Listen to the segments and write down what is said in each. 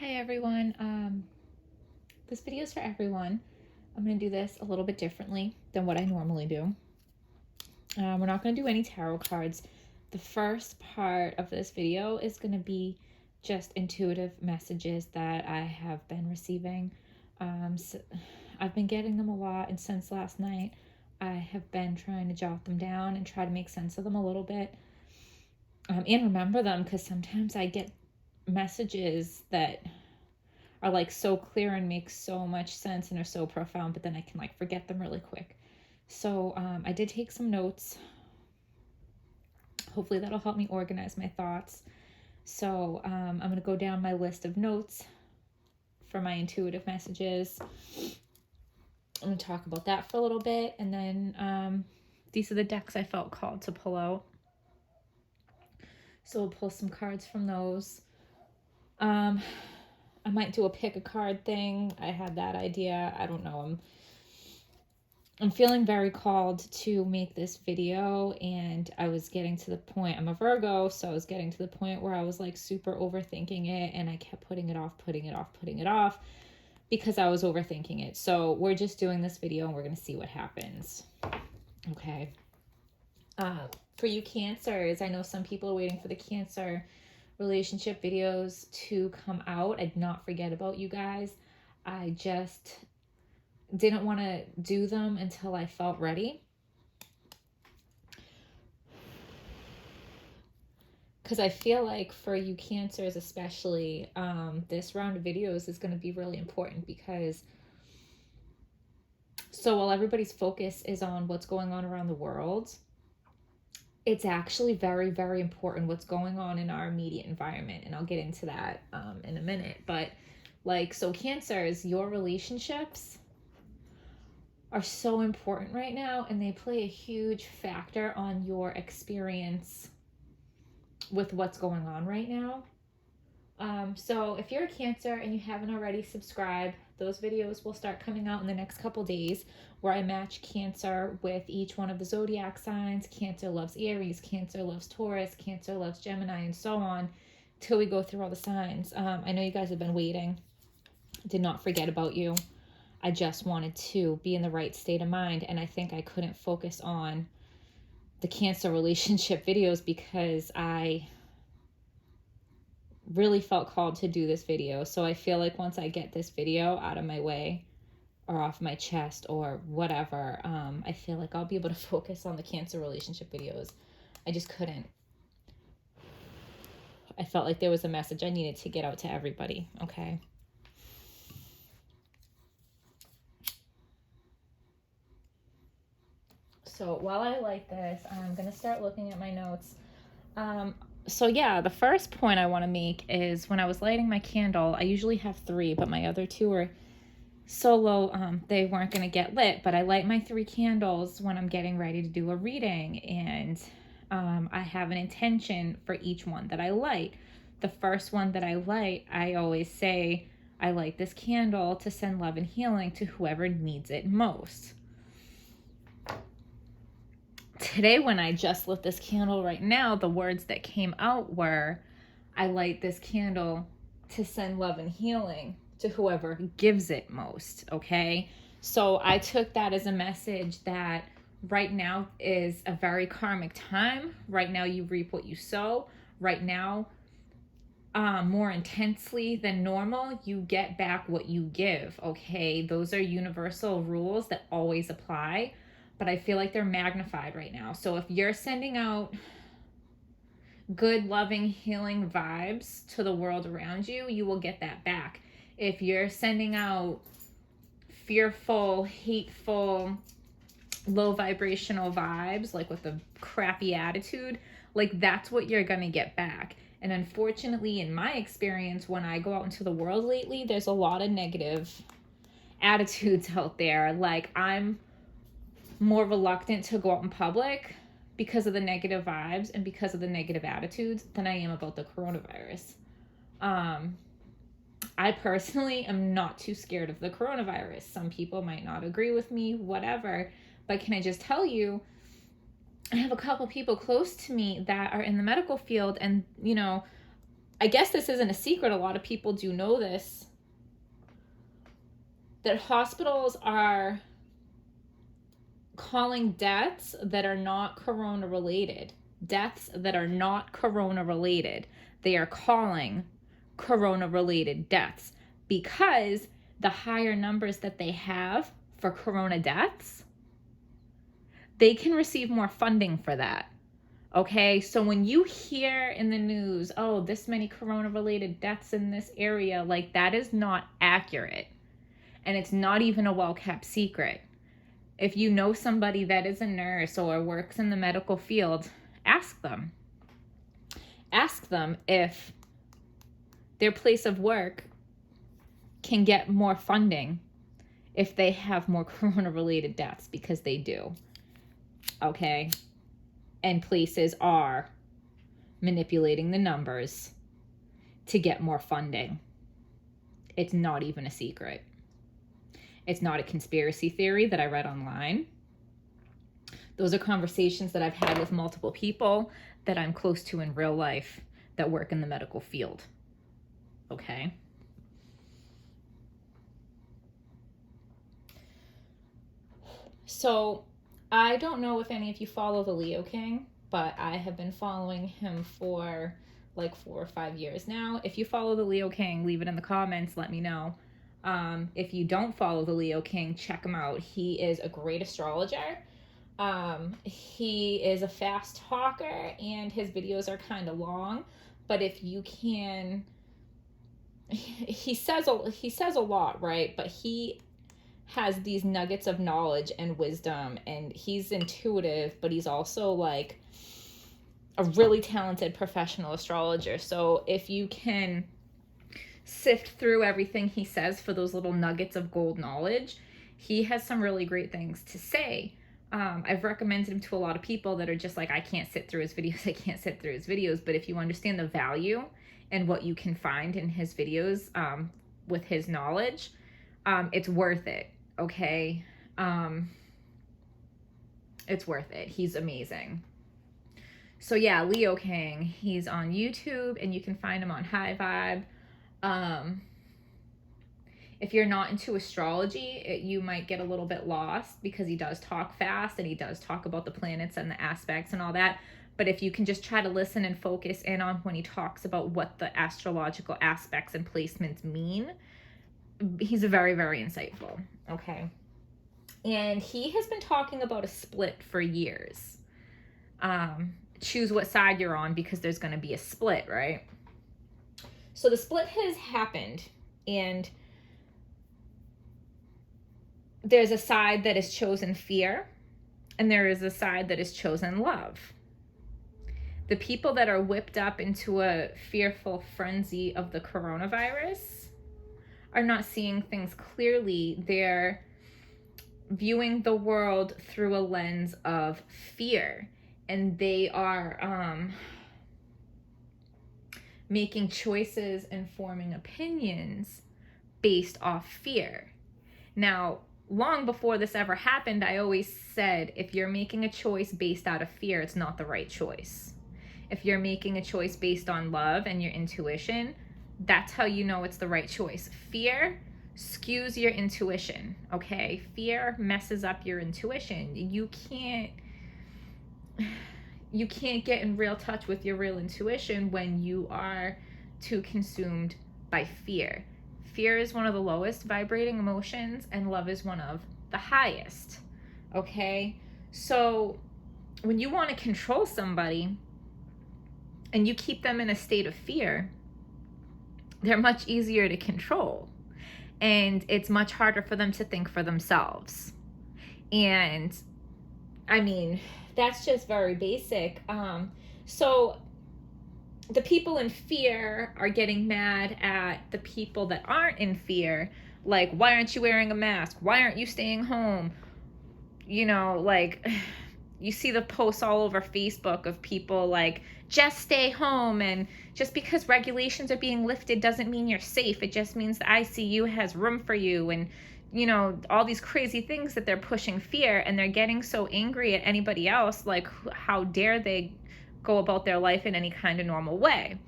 Hi everyone. This video is for everyone. I'm going to do this a little bit differently than what I normally do. We're not going to do any tarot cards. The first part of this video is going to be just intuitive messages that I have been receiving. So I've been getting them a lot, and since last night I have been trying to jot them down and try to make sense of them a little bit, and remember them, because sometimes I get messages that are like so clear and make so much sense and are so profound, but then I can like forget them really quick. So I did take some notes. Hopefully that'll help me organize my thoughts. So I'm going to go down my list of notes for my intuitive messages. I'm going to talk about that for a little bit, and then these are the decks I felt called to pull out. So we'll pull some cards from those. I might do a pick a card thing. I had that idea. I don't know. I'm feeling very called to make this video, and I was getting to the point, I'm a Virgo, so I was getting to the point where I was like super overthinking it, and I kept putting it off because I was overthinking it. So we're just doing this video and we're going to see what happens. Okay. For you Cancers, I know some people are waiting for the Cancer relationship videos to come out. I did not forget about you guys. I just didn't want to do them until I felt ready, because I feel like for you Cancers especially, this round of videos is going to be really important, because so while everybody's focus is on what's going on around the world, it's actually very, very important what's going on in our immediate environment. And I'll get into that in a minute. But like, so Cancers, your relationships are so important right now, and they play a huge factor on your experience with what's going on right now. So if you're a Cancer and you haven't already subscribed, those videos will start coming out in the next couple days, where I match Cancer with each one of the zodiac signs. Cancer loves Aries, Cancer loves Taurus, Cancer loves Gemini, and so on, till we go through all the signs. I know you guys have been waiting. Did not forget about you. I just wanted to be in the right state of mind, and I think I couldn't focus on the Cancer relationship videos because I really felt called to do this video. So I feel like once I get this video out of my way or off my chest or whatever, I feel like I'll be able to focus on the Cancer relationship videos. I just couldn't. I felt like there was a message I needed to get out to everybody. Okay. So while I like this, I'm going to start looking at my notes. So yeah, the first point I want to make is when I was lighting my candle, I usually have 3, but my other 2 are solo. They weren't going to get lit, but I light my 3 candles when I'm getting ready to do a reading, and I have an intention for each one that I light. The first one that I light, I always say, I light this candle to send love and healing to whoever needs it most. Today, when I just lit this candle right now, the words that came out were, I light this candle to send love and healing to whoever gives it most. Okay. So I took that as a message that right now is a very karmic time. Right now you reap what you sow. Right now, more intensely than normal, you get back what you give. Okay. Those are universal rules that always apply, but I feel like they're magnified right now. So if you're sending out good, loving, healing vibes to the world around you, you will get that back. If you're sending out fearful, hateful, low vibrational vibes, like with a crappy attitude, like that's what you're going to get back. And unfortunately, in my experience, when I go out into the world lately, there's a lot of negative attitudes out there. Like, I'm more reluctant to go out in public because of the negative vibes and because of the negative attitudes than I am about the coronavirus. I personally am not too scared of the coronavirus. Some people might not agree with me, whatever. But can I just tell you, I have a couple people close to me that are in the medical field, and, you know, I guess this isn't a secret, a lot of people do know this, that hospitals are calling deaths that are not corona related. Deaths that are not corona related. They are calling corona related deaths because the higher numbers that they have for corona deaths, they can receive more funding for that. Okay, so when you hear in the news, oh, this many corona related deaths in this area, like that is not accurate. And it's not even a well-kept secret. If you know somebody that is a nurse or works in the medical field, ask them. Ask them if their place of work can get more funding if they have more corona-related deaths, because they do. Okay? And places are manipulating the numbers to get more funding. It's not even a secret. It's not a conspiracy theory that I read online. Those are conversations that I've had with multiple people that I'm close to in real life that work in the medical field. Okay? So, I don't know if any of you follow the Leo King, but I have been following him for like 4 or 5 years now. If you follow the Leo King, leave it in the comments, let me know. If you don't follow the Leo King, check him out. He is a great astrologer. He is a fast talker and his videos are kind of long, but if you can, he says a lot, right? But he has these nuggets of knowledge and wisdom, and he's intuitive, but he's also like a really talented professional astrologer. So if you can sift through everything he says for those little nuggets of gold knowledge, he has some really great things to say. I've recommended him to a lot of people that are just like, I can't sit through his videos, I can't sit through his videos. But if you understand the value and what you can find in his videos with his knowledge, it's worth it. Okay, it's worth it. He's amazing. So yeah, Leo King, he's on YouTube and you can find him on High Vibe. If you're not into astrology, you might get a little bit lost because he does talk fast and he does talk about the planets and the aspects and all that. But if you can just try to listen and focus in on when he talks about what the astrological aspects and placements mean, he's very, very insightful. Okay. And he has been talking about a split for years. Choose what side you're on because there's going to be a split, right? So the split has happened, and there's a side that is chosen fear, and there is a side that is chosen love. The people that are whipped up into a fearful frenzy of the coronavirus are not seeing things clearly. They're viewing the world through a lens of fear, and they are making choices and forming opinions based off fear. Now, long before this ever happened, I always said, if you're making a choice based out of fear, it's not the right choice. If you're making a choice based on love and your intuition, that's how you know it's the right choice. Fear skews your intuition, okay? Fear messes up your intuition. You can't get in real touch with your real intuition when you are too consumed by fear. Fear is one of the lowest vibrating emotions, and love is one of the highest, okay? So when you want to control somebody and you keep them in a state of fear, they're much easier to control, and it's much harder for them to think for themselves. And I mean, that's just very basic. So the people in fear are getting mad at the people that aren't in fear. Like, why aren't you wearing a mask? Why aren't you staying home? You know, like, you see the posts all over Facebook of people like, just stay home. And just because regulations are being lifted doesn't mean you're safe. It just means the ICU has room for you. And, you know, all these crazy things that they're pushing fear, and they're getting so angry at anybody else. Like, how dare they go about their life in any kind of normal way?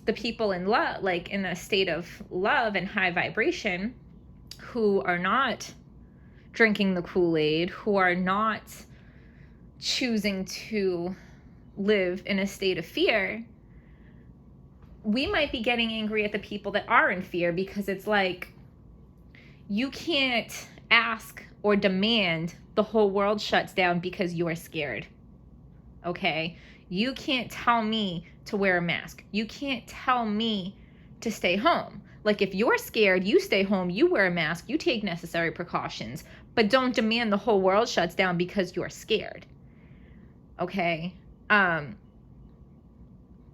the people in love, like in a state of love and high vibration, who are not drinking the Kool-Aid, who are not choosing to live in a state of fear, we might be getting angry at the people that are in fear, because it's like, you can't ask or demand the whole world shuts down because you're scared. Okay? You can't tell me to wear a mask. You can't tell me to stay home. Like, if you're scared, you stay home, you wear a mask, you take necessary precautions, but don't demand the whole world shuts down because you're scared. Okay?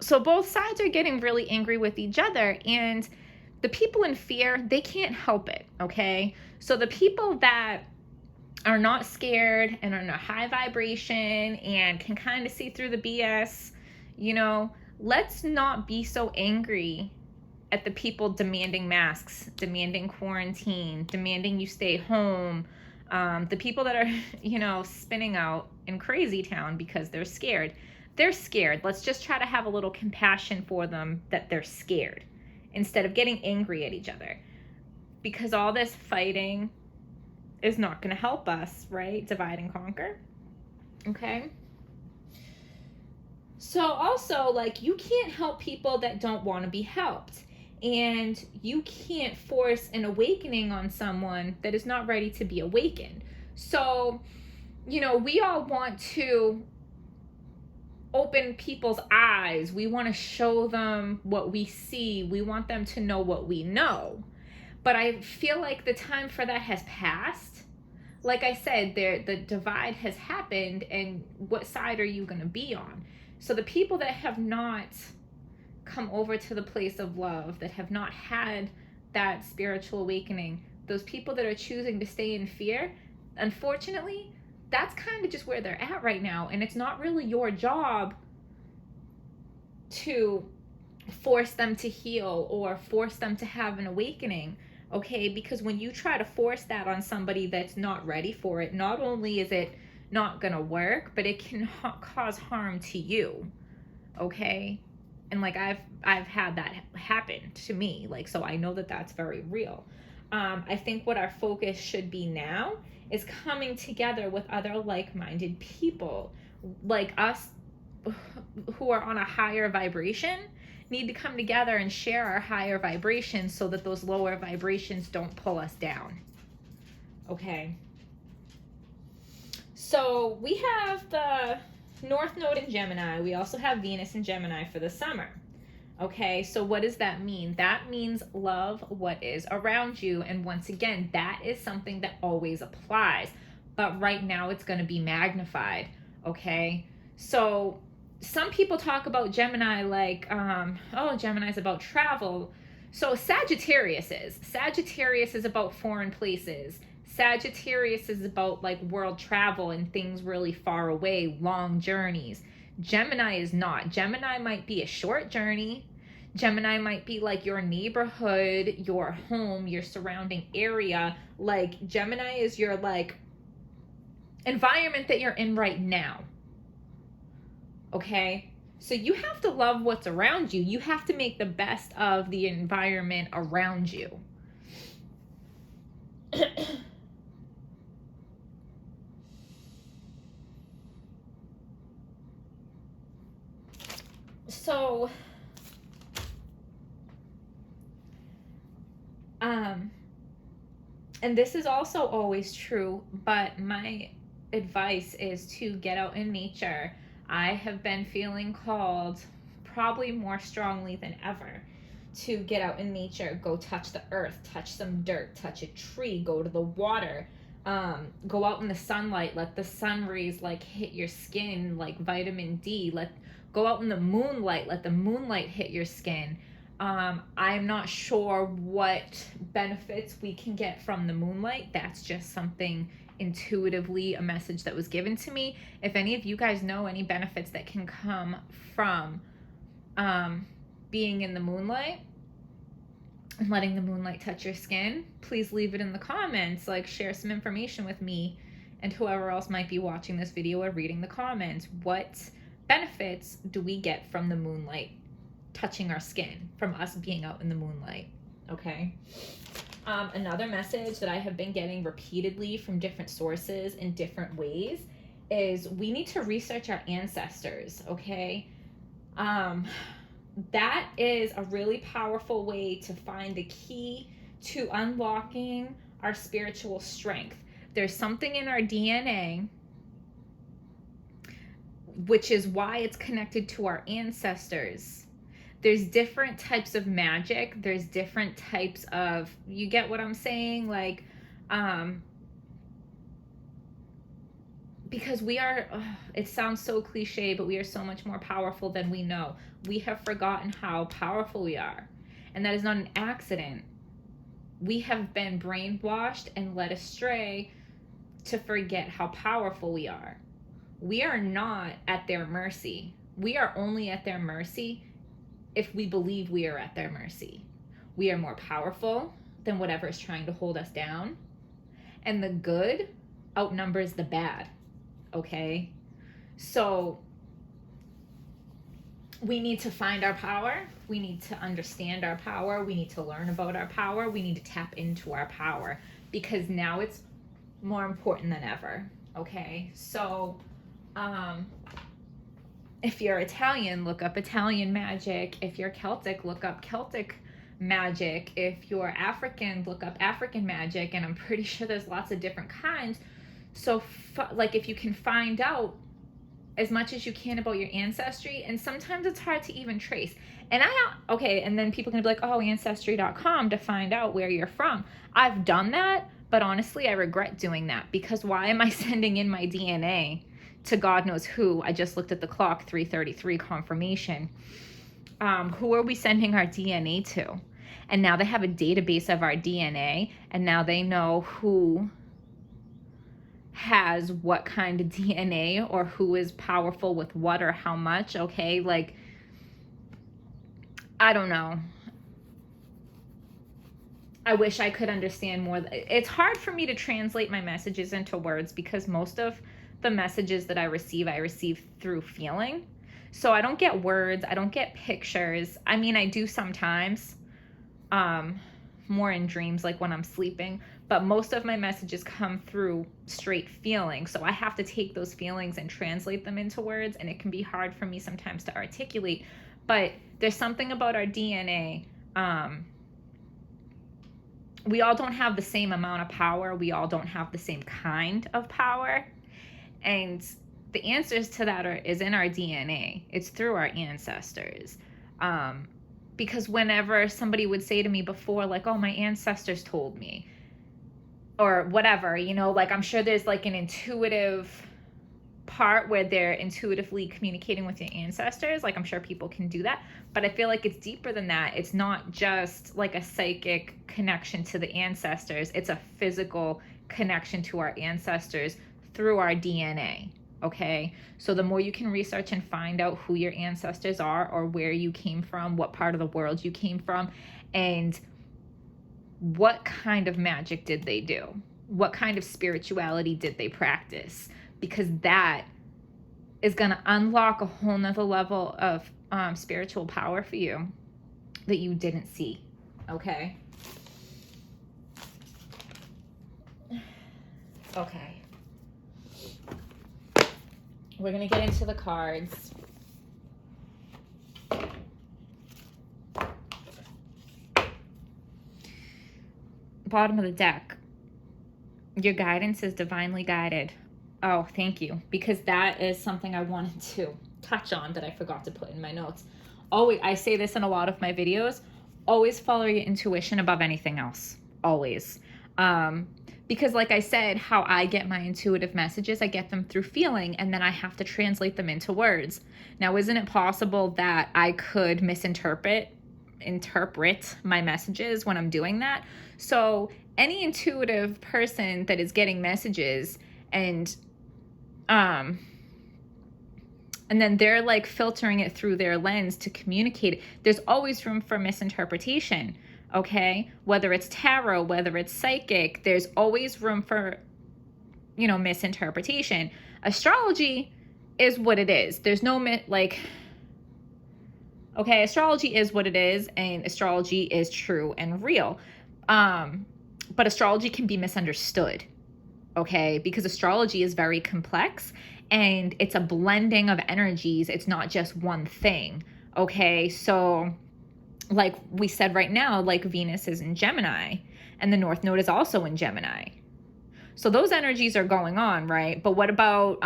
So both sides are getting really angry with each other, and the people in fear, they can't help it. Okay? So the people that are not scared and are in a high vibration and can kind of see through the BS, you know, let's not be so angry at the people demanding masks, demanding quarantine, demanding you stay home. The people that are, you know, spinning out in crazy town because they're scared. They're scared. Let's just try to have a little compassion for them that they're scared, instead of getting angry at each other. Because all this fighting is not going to help us, right? Divide and conquer. Okay? So also, like, you can't help people that don't want to be helped. And you can't force an awakening on someone that is not ready to be awakened. So, you know, we all want to open people's eyes. We want to show them what we see. We want them to know what we know. But I feel like the time for that has passed. Like I said, the divide has happened, and what side are you going to be on? So the people that have not come over to the place of love, that have not had that spiritual awakening, those people that are choosing to stay in fear, unfortunately, that's kind of just where they're at right now. And it's not really your job to force them to heal or force them to have an awakening. Okay, because when you try to force that on somebody that's not ready for it, not only is it not gonna work, but it can cause harm to you. Okay, and like I've had that happen to me, like, so I know that that's very real. I think what our focus should be now is coming together with other like-minded people, like us, who are on a higher vibration, need to come together and share our higher vibrations so that those lower vibrations don't pull us down. Okay. So we have the North Node in Gemini. We also have Venus in Gemini for the summer. Okay, so what does that mean? That means love what is around you. And once again, that is something that always applies. But right now it's going to be magnified. Okay, so some people talk about Gemini like, oh, Gemini is about travel. So Sagittarius is about foreign places. Sagittarius is about like world travel and things really far away, long journeys. Gemini is not. Gemini might be a short journey. Gemini might be like your neighborhood, your home, your surrounding area. Like Gemini is your like environment that you're in right now. Okay, so you have to love what's around you. You have to make the best of the environment around you. So, and this is also always true, but my advice is to get out in nature. I have been feeling called, probably more strongly than ever, to get out in nature, go touch the earth, touch some dirt, touch a tree, go to the water, go out in the sunlight, let the sun rays like hit your skin like vitamin D, go out in the moonlight, let the moonlight hit your skin. I'm not sure what benefits we can get from the moonlight. That's just something intuitively, a message that was given to me. If any of you guys know any benefits that can come from being in the moonlight and letting the moonlight touch your skin, please leave it in the comments. Like, share some information with me and whoever else might be watching this video or reading the comments. What benefits do we get from the moonlight touching our skin, from us being out in the moonlight. Okay. Another message that I have been getting repeatedly from different sources in different ways is we need to research our ancestors. Okay. That is a really powerful way to find the key to unlocking our spiritual strength. There's something in our DNA, which is why it's connected to our ancestors. There's different types of magic. There's different types of, you get what I'm saying? Like, because we are, it sounds so cliche, but we are so much more powerful than we know. We have forgotten how powerful we are. And that is not an accident. We have been brainwashed and led astray to forget how powerful we are. We are not at their mercy. We are only at their mercy if we believe we are at their mercy. We are more powerful than whatever is trying to hold us down. And the good outnumbers the bad. Okay? So we need to find our power. We need to understand our power. We need to learn about our power. We need to tap into our power, because now it's more important than ever. Okay? So, if you're Italian, look up Italian magic. If you're Celtic, look up Celtic magic. If you're African, look up African magic. And I'm pretty sure there's lots of different kinds. So, like, if you can find out as much as you can about your ancestry, and sometimes it's hard to even trace. And and then people can be like, oh, ancestry.com to find out where you're from. I've done that, but honestly, I regret doing that, because why am I sending in my DNA to God knows who? I just looked at the clock, 3:33 confirmation. Who are we sending our DNA to? And now they have a database of our DNA, and now they know who has what kind of DNA, or who is powerful with what or how much. Okay, like, I don't know. I wish I could understand more. It's hard for me to translate my messages into words, because most of the messages that I receive through feeling. So I don't get words, I don't get pictures. I mean, I do sometimes, more in dreams, like when I'm sleeping, but most of my messages come through straight feeling. So I have to take those feelings and translate them into words, and it can be hard for me sometimes to articulate. But there's something about our DNA. We all don't have the same amount of power. We all don't have the same kind of power. And the answers to that is in our DNA. It's through our ancestors. Because whenever somebody would say to me before, like, oh, my ancestors told me, or whatever, you know, like, I'm sure there's like an intuitive part where they're intuitively communicating with your ancestors. Like, I'm sure people can do that, but I feel like it's deeper than that. It's not just like a psychic connection to the ancestors. It's a physical connection to our ancestors through our DNA. Okay, so the more you can research and find out who your ancestors are, or where you came from, what part of the world you came from, and what kind of magic did they do, what kind of spirituality did they practice, because that is going to unlock a whole nother level of spiritual power for you that you didn't see. Okay. We're going to get into the cards. Bottom of the deck. Your guidance is divinely guided. Oh, thank you. Because that is something I wanted to touch on that I forgot to put in my notes. Always, I say this in a lot of my videos. Always follow your intuition above anything else. Always. Because like I said, how I get my intuitive messages, I get them through feeling, and then I have to translate them into words. Now, isn't it possible that I could interpret my messages when I'm doing that? So any intuitive person that is getting messages and then they're like filtering it through their lens to communicate it, there's always room for misinterpretation. Okay, whether it's tarot, whether it's psychic, there's always room for, misinterpretation. Astrology is what it is. There's no Okay, astrology is what it is, and astrology is true and real. But astrology can be misunderstood, okay? Because astrology is very complex and it's a blending of energies. It's not just one thing, okay? So, like we said right now, like Venus is in Gemini and the North Node is also in Gemini. So those energies are going on, right? But what about,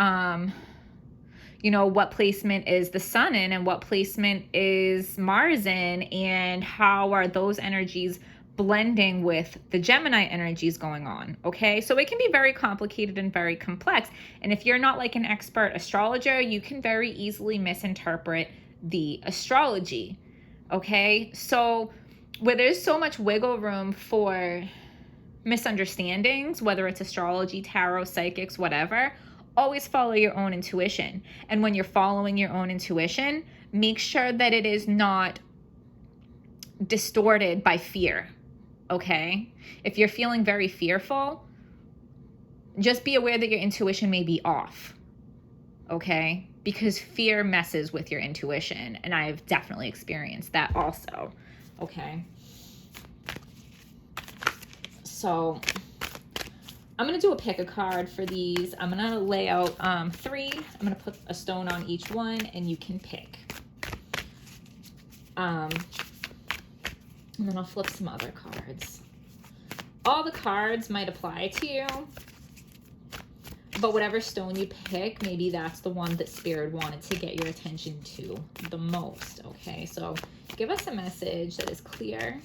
what placement is the sun in and what placement is Mars in, and how are those energies blending with the Gemini energies going on? Okay, so it can be very complicated and very complex. And if you're not like an expert astrologer, you can very easily misinterpret the astrology. Okay, so where there's so much wiggle room for misunderstandings, whether it's astrology, tarot, psychics, whatever, always follow your own intuition. And when you're following your own intuition, make sure that it is not distorted by fear, okay? If you're feeling very fearful, just be aware that your intuition may be off, okay? Because fear messes with your intuition, and I've definitely experienced that also, okay? So I'm going to do a pick a card for these. I'm going to lay out 3. I'm going to put a stone on each one, and you can pick. And then I'll flip some other cards. All the cards might apply to you, but whatever stone you pick, maybe that's the one that Spirit wanted to get your attention to the most, okay? So give us a message that is clear,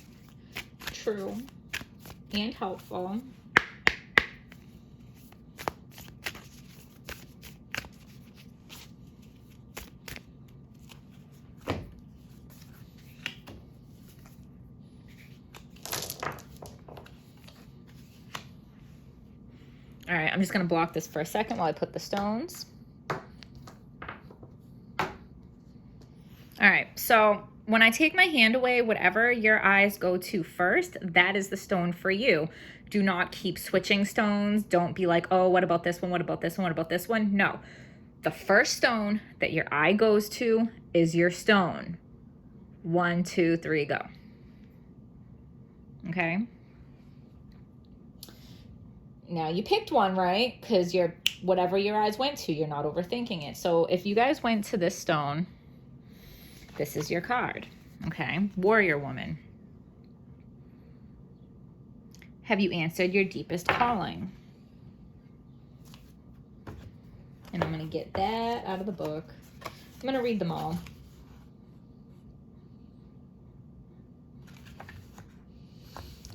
true, and helpful. All right, I'm just going to block this for a second while I put the stones. All right, so when I take my hand away, whatever your eyes go to first, that is the stone for you. Do not keep switching stones. Don't be like, oh, what about this one? What about this one? What about this one? No. The first stone that your eye goes to is your stone. 1, 2, 3, go. Okay. Now you picked one, right? Because whatever your eyes went to, you're not overthinking it. So if you guys went to this stone, this is your card, okay? Warrior woman. Have you answered your deepest calling? And I'm going to get that out of the book. I'm going to read them all.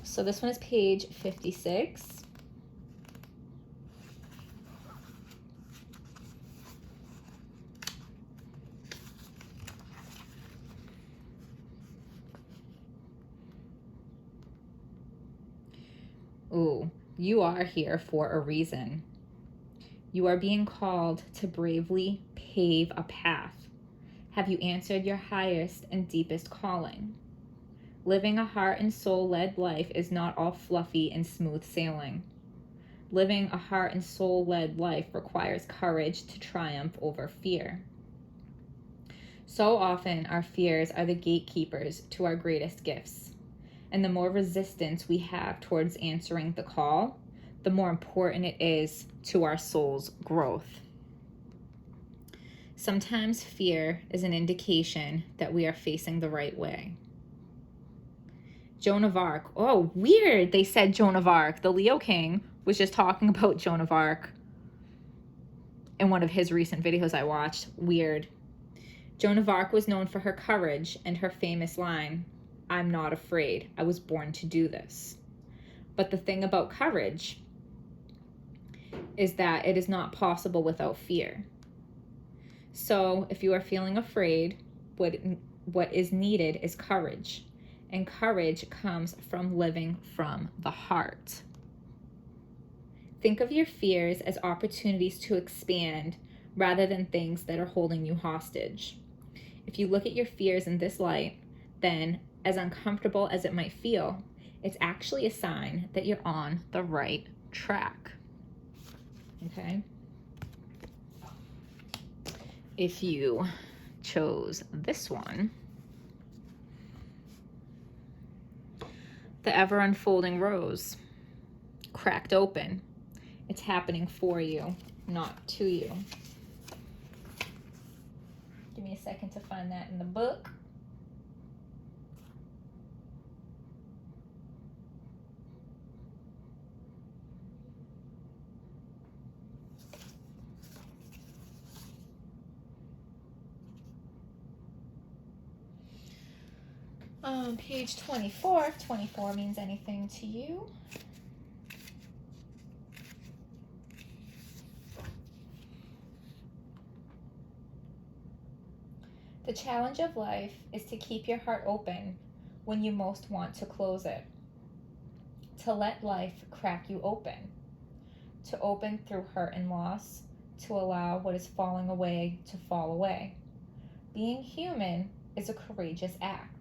So this one is page 56. Ooh, you are here for a reason. You are being called to bravely pave a path. Have you answered your highest and deepest calling? Living a heart and soul-led life is not all fluffy and smooth sailing. Living a heart and soul-led life requires courage to triumph over fear. So often, our fears are the gatekeepers to our greatest gifts. And the more resistance we have towards answering the call, the more important it is to our soul's growth. Sometimes fear is an indication that we are facing the right way. Joan of Arc. Oh, weird. They said Joan of Arc. The Leo King was just talking about Joan of Arc in one of his recent videos I watched. Weird. Joan of Arc was known for her courage and her famous line, "I'm not afraid. I was born to do this." But the thing about courage is that it is not possible without fear. So if you are feeling afraid, what is needed is courage. And courage comes from living from the heart. Think of your fears as opportunities to expand rather than things that are holding you hostage. If you look at your fears in this light, then as uncomfortable as it might feel, it's actually a sign that you're on the right track. Okay? If you chose this one, The ever unfolding rose, cracked open. It's happening for you, not to you. Give me a second to find that in the book. Page 24. 24 means anything to you. The challenge of life is to keep your heart open when you most want to close it. To let life crack you open. To open through hurt and loss. To allow what is falling away to fall away. Being human is a courageous act.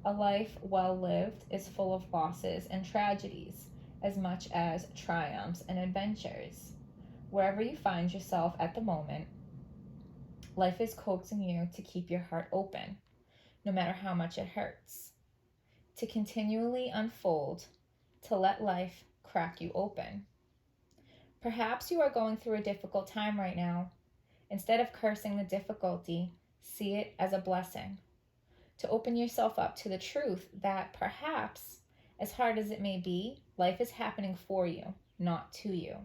A life well lived is full of losses and tragedies, as much as triumphs and adventures. Wherever you find yourself at the moment, life is coaxing you to keep your heart open, no matter how much it hurts. To continually unfold, to let life crack you open. Perhaps you are going through a difficult time right now. Instead of cursing the difficulty, see it as a blessing. To open yourself up to the truth that perhaps, as hard as it may be, life is happening for you, not to you.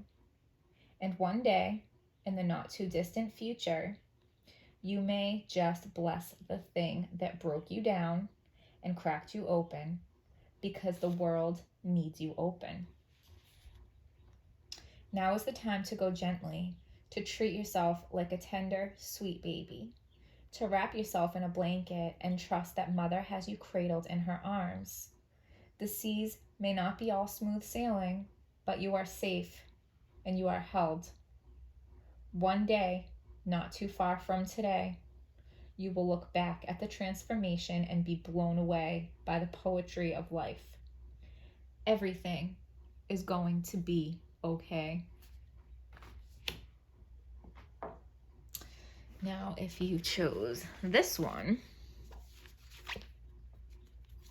And one day, in the not too distant future, you may just bless the thing that broke you down and cracked you open, because the world needs you open. Now is the time to go gently, to treat yourself like a tender, sweet baby. To wrap yourself in a blanket and trust that Mother has you cradled in her arms. The seas may not be all smooth sailing, but you are safe and you are held. One day, not too far from today, you will look back at the transformation and be blown away by the poetry of life. Everything is going to be okay. Now, if you chose this one,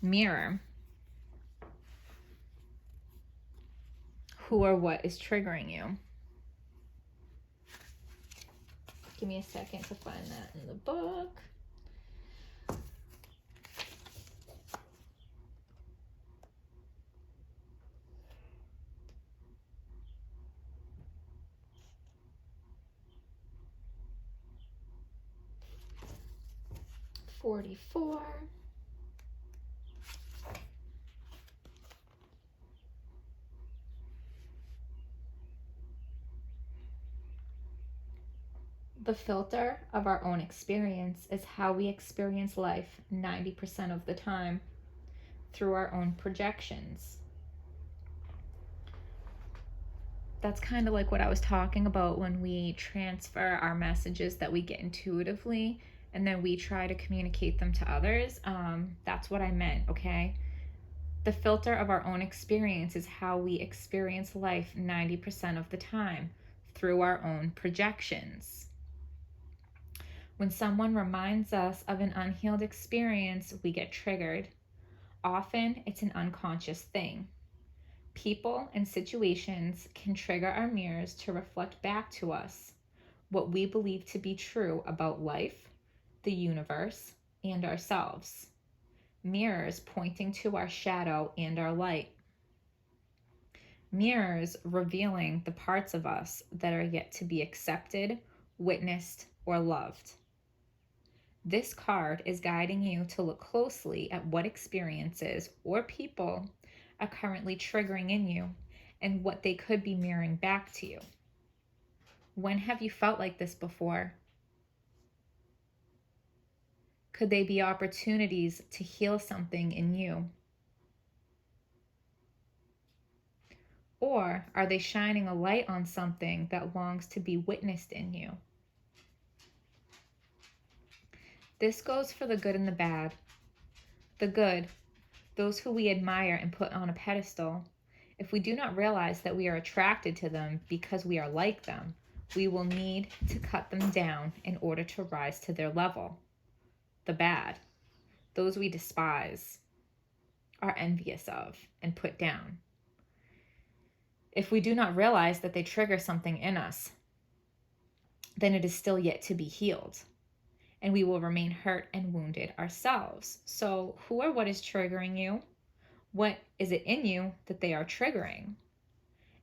mirror, who or what is triggering you? Give me a second to find that in the book. $44. The filter of our own experience is how we experience life 90% of the time, through our own projections. That's kind of like what I was talking about when we transfer our messages that we get intuitively and then we try to communicate them to others. That's what I meant, okay? The filter of our own experience is how we experience life 90% of the time, through our own projections. When someone reminds us of an unhealed experience, we get triggered. Often, it's an unconscious thing. People and situations can trigger our mirrors to reflect back to us what we believe to be true about life, the universe, and ourselves. Mirrors pointing to our shadow and our light. Mirrors revealing the parts of us that are yet to be accepted, witnessed, or loved. This card is guiding you to look closely at what experiences or people are currently triggering in you and what they could be mirroring back to you. When have you felt like this before? Could they be opportunities to heal something in you? Or are they shining a light on something that longs to be witnessed in you? This goes for the good and the bad. The good, those who we admire and put on a pedestal. If we do not realize that we are attracted to them because we are like them, we will need to cut them down in order to rise to their level. The bad, those we despise, are envious of and put down. If we do not realize that they trigger something in us, then it is still yet to be healed, and we will remain hurt and wounded ourselves. So who or what is triggering you? What is it in you that they are triggering?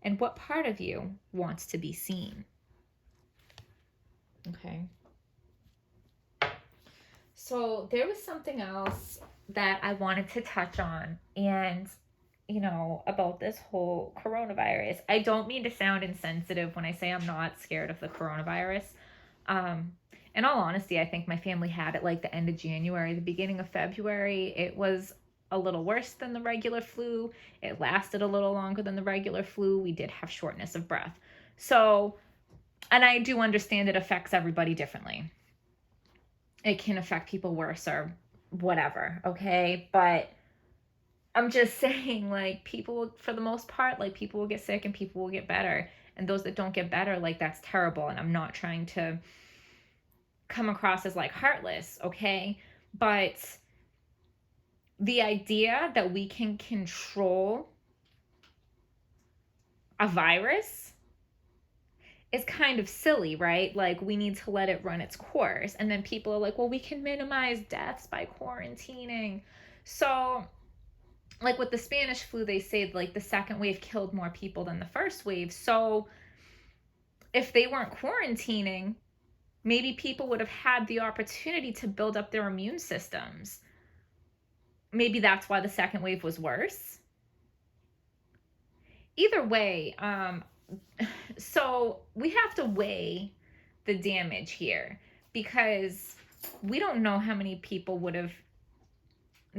And what part of you wants to be seen? Okay. So there was something else that I wanted to touch on, and about this whole coronavirus. I don't mean to sound insensitive when I say I'm not scared of the coronavirus. In all honesty, I think my family had it like the end of January, the beginning of February. It was a little worse than the regular flu. It lasted a little longer than the regular flu. We did have shortness of breath. So, and I do understand it affects everybody differently. It can affect people worse or whatever, okay? But I'm just saying, like, people, for the most part, like, people will get sick and people will get better. And those that don't get better, like, that's terrible. And I'm not trying to come across as, like, heartless, okay? But the idea that we can control a virus is kind of silly, right? Like, we need to let it run its course. And then people are like, well, we can minimize deaths by quarantining. So, like with the Spanish flu, they say like the second wave killed more people than the first wave. So if they weren't quarantining, maybe people would have had the opportunity to build up their immune systems. Maybe that's why the second wave was worse. Either way, so we have to weigh the damage here, because we don't know how many people would have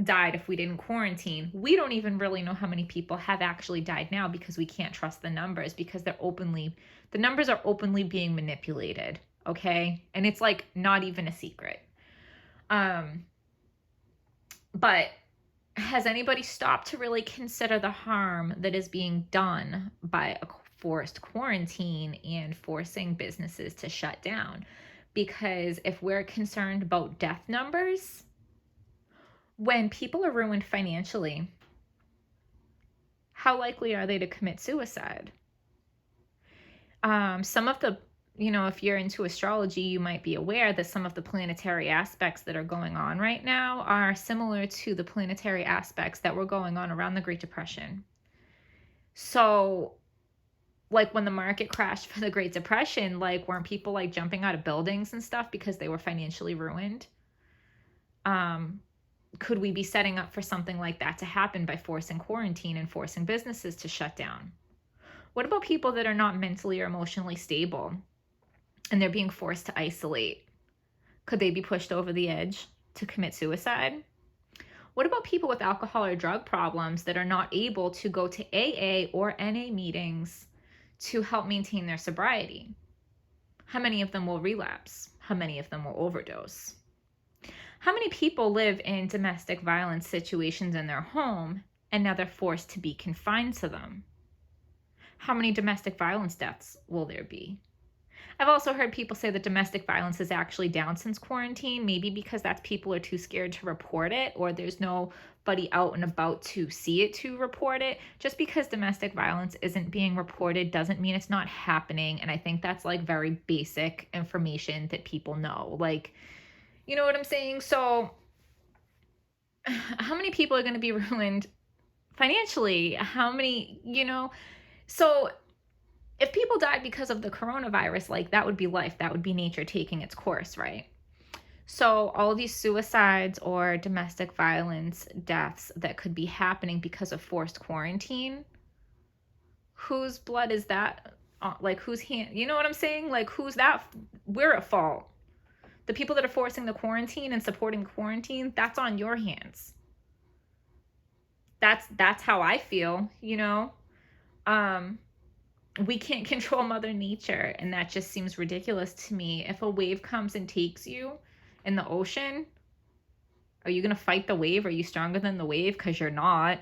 died if we didn't quarantine. We don't even really know how many people have actually died now, because we can't trust the numbers, because the numbers are openly being manipulated, okay? And it's like not even a secret. But has anybody stopped to really consider the harm that is being done by a forced quarantine and forcing businesses to shut down? Because if we're concerned about death numbers, when people are ruined financially, how likely are they to commit suicide? Some of the, if you're into astrology, you might be aware that some of the planetary aspects that are going on right now are similar to the planetary aspects that were going on around the Great Depression. So, like when the market crashed for the Great Depression, like weren't people like jumping out of buildings and stuff because they were financially ruined? Could we be setting up for something like that to happen by forcing quarantine and forcing businesses to shut down? What about people that are not mentally or emotionally stable and they're being forced to isolate? Could they be pushed over the edge to commit suicide? What about people with alcohol or drug problems that are not able to go to AA or NA meetings to help maintain their sobriety? How many of them will relapse? How many of them will overdose? How many people live in domestic violence situations in their home and now they're forced to be confined to them? How many domestic violence deaths will there be? I've also heard people say that domestic violence is actually down since quarantine, maybe because people are too scared to report it, or there's nobody out and about to see it to report it. Just because domestic violence isn't being reported doesn't mean it's not happening. And I think that's like very basic information that people know. Like, you know what I'm saying? So how many people are going to be ruined financially? How many, So if people died because of the coronavirus, like that would be life. That would be nature taking its course, right? So all these suicides or domestic violence deaths that could be happening because of forced quarantine, whose blood is that? Like whose hand? You know what I'm saying? Like who's that? We're at fault. The people that are forcing the quarantine and supporting the quarantine, that's on your hands. That's how I feel, We can't control Mother Nature, and that just seems ridiculous to me. If a wave comes and takes you in the ocean, are you going to fight the wave? Are you stronger than the wave? Because you're not.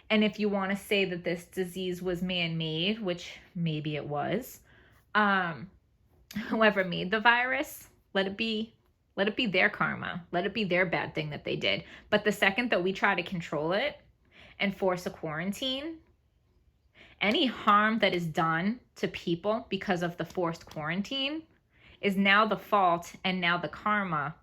And if you want to say that this disease was man-made, which maybe it was, whoever made the virus, let it be. Let it be their karma. Let it be their bad thing that they did. But the second that we try to control it and force a quarantine, any harm that is done to people because of the forced quarantine is now the fault and now the karma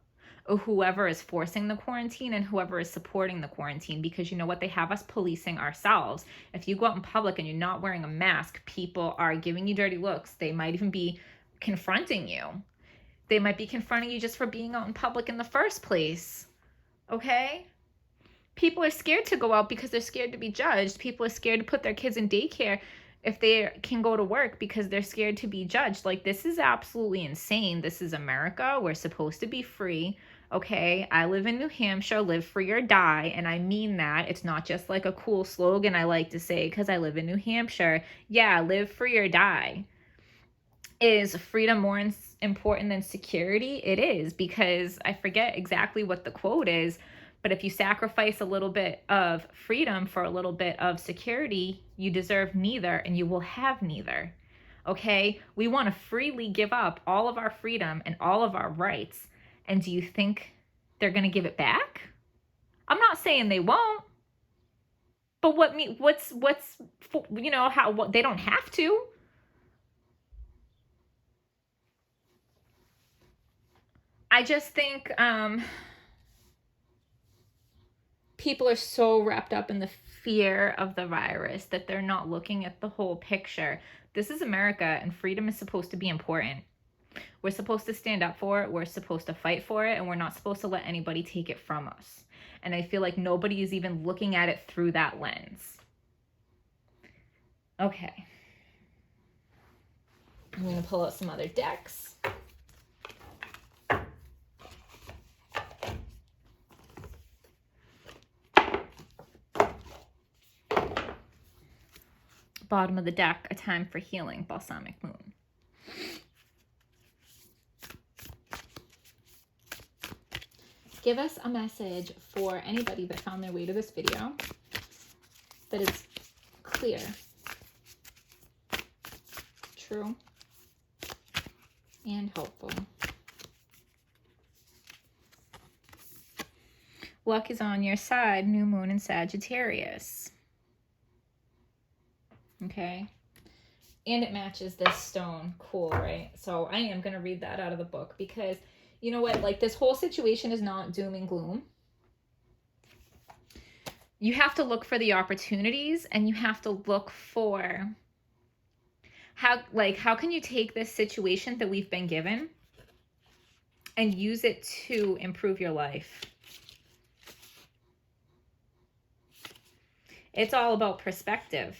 of whoever is forcing the quarantine and whoever is supporting the quarantine. Because you know what? They have us policing ourselves. If you go out in public and you're not wearing a mask, people are giving you dirty looks. They might even be confronting you. They might be confronting you just for being out in public in the first place. Okay? People are scared to go out because they're scared to be judged. People are scared to put their kids in daycare if they can go to work because they're scared to be judged. Like, this is absolutely insane. This is America. We're supposed to be free. Okay, I live in New Hampshire, live free or die, and I mean that. It's not just like a cool slogan I like to say because I live in New Hampshire. Yeah, live free or die. Is freedom more important than security? It is, because I forget exactly what the quote is, but if you sacrifice a little bit of freedom for a little bit of security, you deserve neither and you will have neither. Okay? We want to freely give up all of our freedom and all of our rights. And do you think they're going to give it back? I'm not saying they won't. But what's you know, how what they don't have to. I just think people are so wrapped up in the fear of the virus that they're not looking at the whole picture. This is America, and freedom is supposed to be important. We're supposed to stand up for it. We're supposed to fight for it, and we're not supposed to let anybody take it from us. And I feel like nobody is even looking at it through that lens. Okay. I'm going to pull out some other decks. Bottom of the deck, A Time for Healing, Balsamic Moon. Give us a message for anybody that found their way to this video that is clear, true, and hopeful. Luck is on your side, new moon in Sagittarius. Okay. And it matches this stone. Cool, right? So I am going to read that out of the book because, you know what? Like, this whole situation is not doom and gloom. You have to look for the opportunities, and you have to look for how can you take this situation that we've been given and use it to improve your life. It's all about perspective.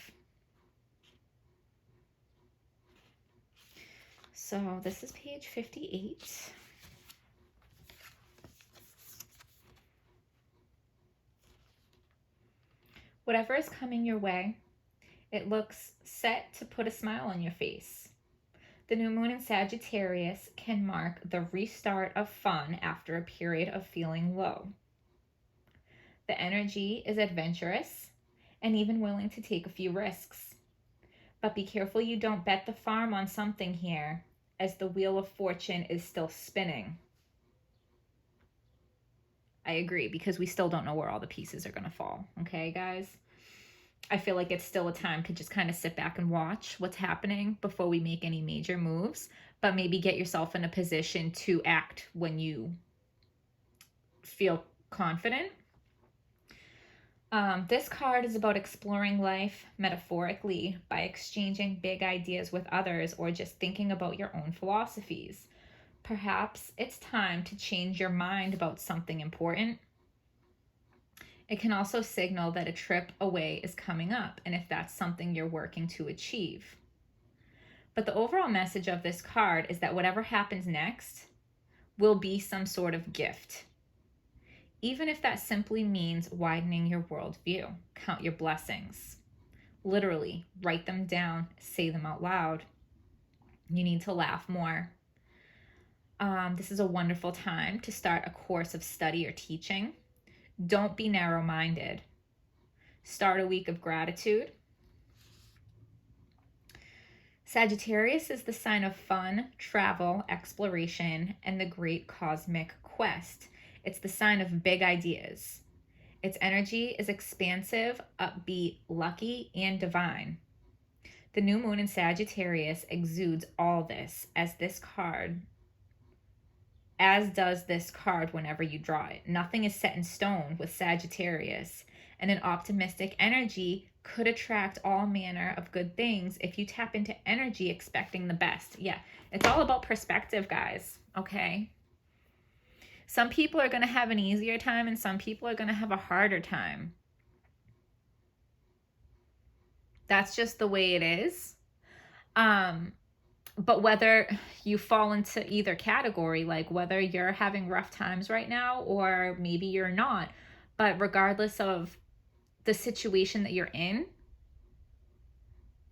So this is page 58. Whatever is coming your way, it looks set to put a smile on your face. The new moon in Sagittarius can mark the restart of fun after a period of feeling low. The energy is adventurous and even willing to take a few risks. But be careful you don't bet the farm on something here, as the wheel of fortune is still spinning. I agree, because we still don't know where all the pieces are going to fall. Okay, guys? I feel like it's still a time to just kind of sit back and watch what's happening before we make any major moves, but maybe get yourself in a position to act when you feel confident. This card is about exploring life metaphorically by exchanging big ideas with others or just thinking about your own philosophies. Perhaps it's time to change your mind about something important. It can also signal that a trip away is coming up, and if that's something you're working to achieve. But the overall message of this card is that whatever happens next will be some sort of gift. Even if that simply means widening your worldview. Count your blessings. Literally, write them down, say them out loud. You need to laugh more. This is a wonderful time to start a course of study or teaching. Don't be narrow-minded. Start a week of gratitude. Sagittarius is the sign of fun, travel, exploration, and the great cosmic quest. It's the sign of big ideas. Its energy is expansive, upbeat, lucky, and divine. The new moon in Sagittarius exudes all this, as does this card whenever you draw it. Nothing is set in stone with Sagittarius, and an optimistic energy could attract all manner of good things if you tap into energy expecting the best. Yeah, it's all about perspective, guys, okay? Some people are going to have an easier time and some people are going to have a harder time. That's just the way it is. But whether you fall into either category, like whether you're having rough times right now or maybe you're not, but regardless of the situation that you're in,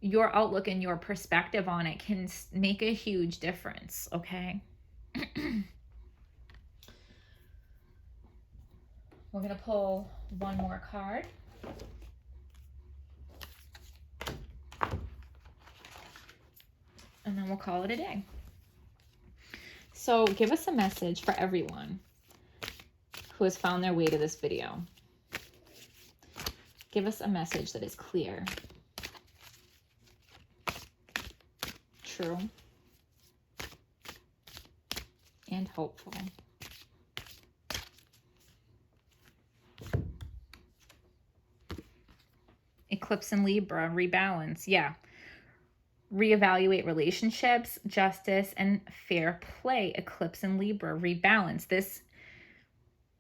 your outlook and your perspective on it can make a huge difference, okay? We're going to pull one more card. And then we'll call it a day. So give us a message for everyone who has found their way to this video. Give us a message that is clear, true, and hopeful. Eclipse in Libra, rebalance. Yeah. Reevaluate relationships, justice, and fair play. Eclipse in Libra, rebalance. This,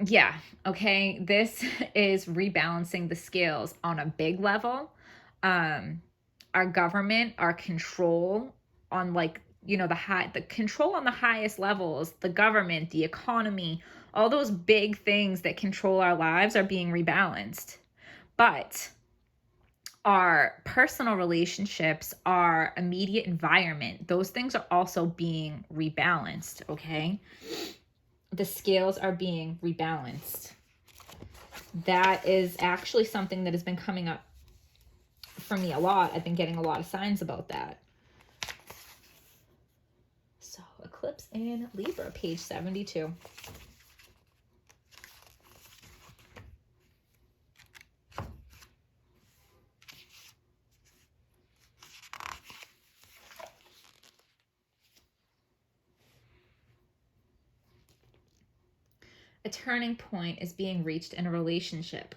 yeah, okay. This is rebalancing the scales on a big level. Our government, our control on, like, you know, the control on the highest levels, the government, the economy, all those big things that control our lives are being rebalanced. But our personal relationships, our immediate environment, those things are also being rebalanced, okay? The scales are being rebalanced. That is actually something that has been coming up for me a lot. I've been getting a lot of signs about that. So, Eclipse in Libra, page 72. A turning point is being reached in a relationship.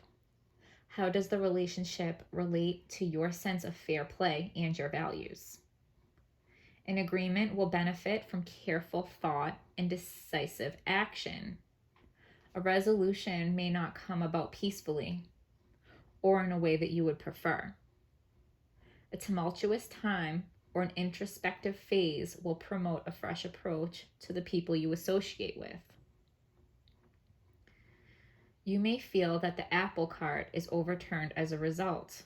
How does the relationship relate to your sense of fair play and your values? An agreement will benefit from careful thought and decisive action. A resolution may not come about peacefully or in a way that you would prefer. A tumultuous time or an introspective phase will promote a fresh approach to the people you associate with. You may feel that the apple cart is overturned as a result.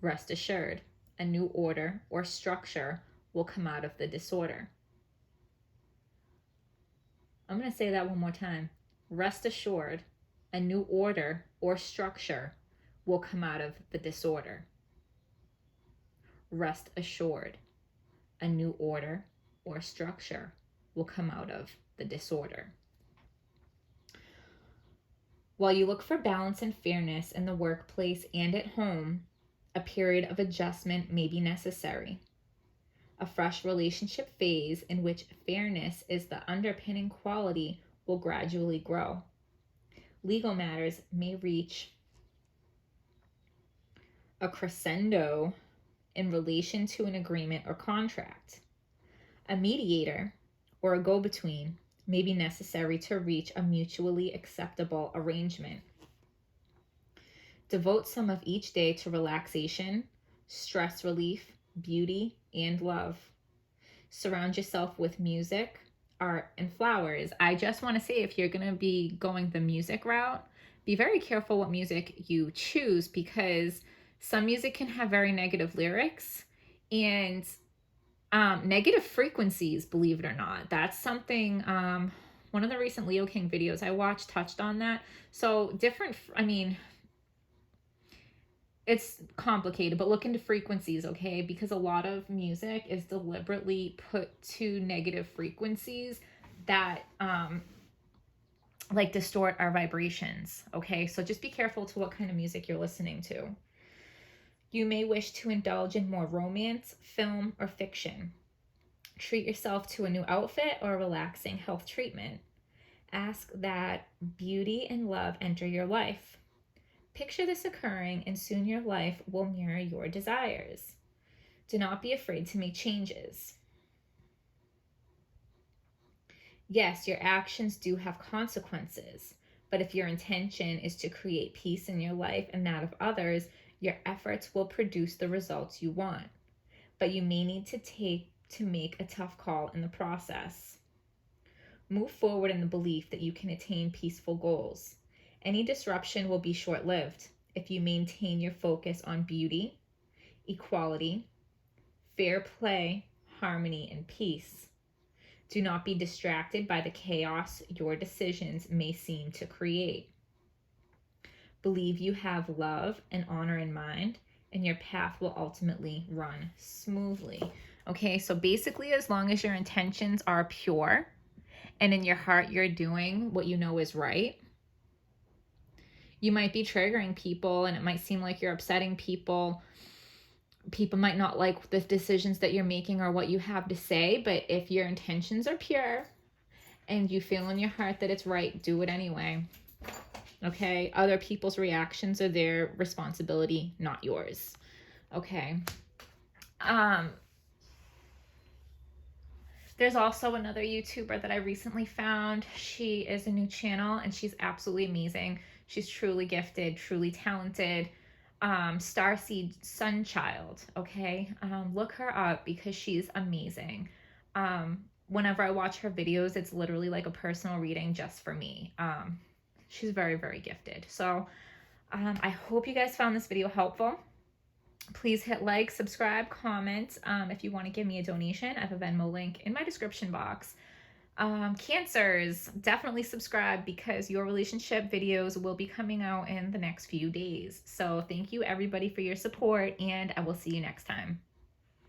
Rest assured, a new order or structure will come out of the disorder. I'm going to say that one more time. Rest assured, a new order or structure will come out of the disorder. Rest assured, a new order or structure will come out of the disorder. While you look for balance and fairness in the workplace and at home, a period of adjustment may be necessary. A fresh relationship phase in which fairness is the underpinning quality will gradually grow. Legal matters may reach a crescendo in relation to an agreement or contract. A mediator or a go-between may be necessary to reach a mutually acceptable arrangement. Devote some of each day to relaxation, stress relief, beauty, and love. Surround yourself with music, art, and flowers. I just want to say, if you're going to be going the music route, be very careful what music you choose, because some music can have very negative lyrics and negative frequencies, believe it or not. That's something, one of the recent Leo King videos I watched touched on that. So different, I mean, it's complicated, but look into frequencies, okay? Because a lot of music is deliberately put to negative frequencies that like distort our vibrations, okay? So just be careful to what kind of music you're listening to. You may wish to indulge in more romance, film, or fiction. Treat yourself to a new outfit or a relaxing health treatment. Ask that beauty and love enter your life. Picture this occurring, and soon your life will mirror your desires. Do not be afraid to make changes. Yes, your actions do have consequences, but if your intention is to create peace in your life and that of others, your efforts will produce the results you want. But you may need to make a tough call in the process. Move forward in the belief that you can attain peaceful goals. Any disruption will be short-lived if you maintain your focus on beauty, equality, fair play, harmony, and peace. Do not be distracted by the chaos your decisions may seem to create. Believe you have love and honor in mind, and your path will ultimately run smoothly. Okay, so basically, as long as your intentions are pure and in your heart you're doing what you know is right, you might be triggering people and it might seem like you're upsetting people. People might not like the decisions that you're making or what you have to say, but if your intentions are pure and you feel in your heart that it's right, do it anyway. Okay? Other people's reactions are their responsibility, not yours. Okay? There's also another YouTuber that I recently found. She is a new channel and she's absolutely amazing. She's truly gifted, truly talented. Starseed Sunchild, okay? Look her up because she's amazing. Whenever I watch her videos, it's literally like a personal reading just for me. She's very, very gifted. So I hope you guys found this video helpful. Please hit like, subscribe, comment. If you want to give me a donation, I have a Venmo link in my description box. Cancers, definitely subscribe because your relationship videos will be coming out in the next few days. So thank you everybody for your support, and I will see you next time.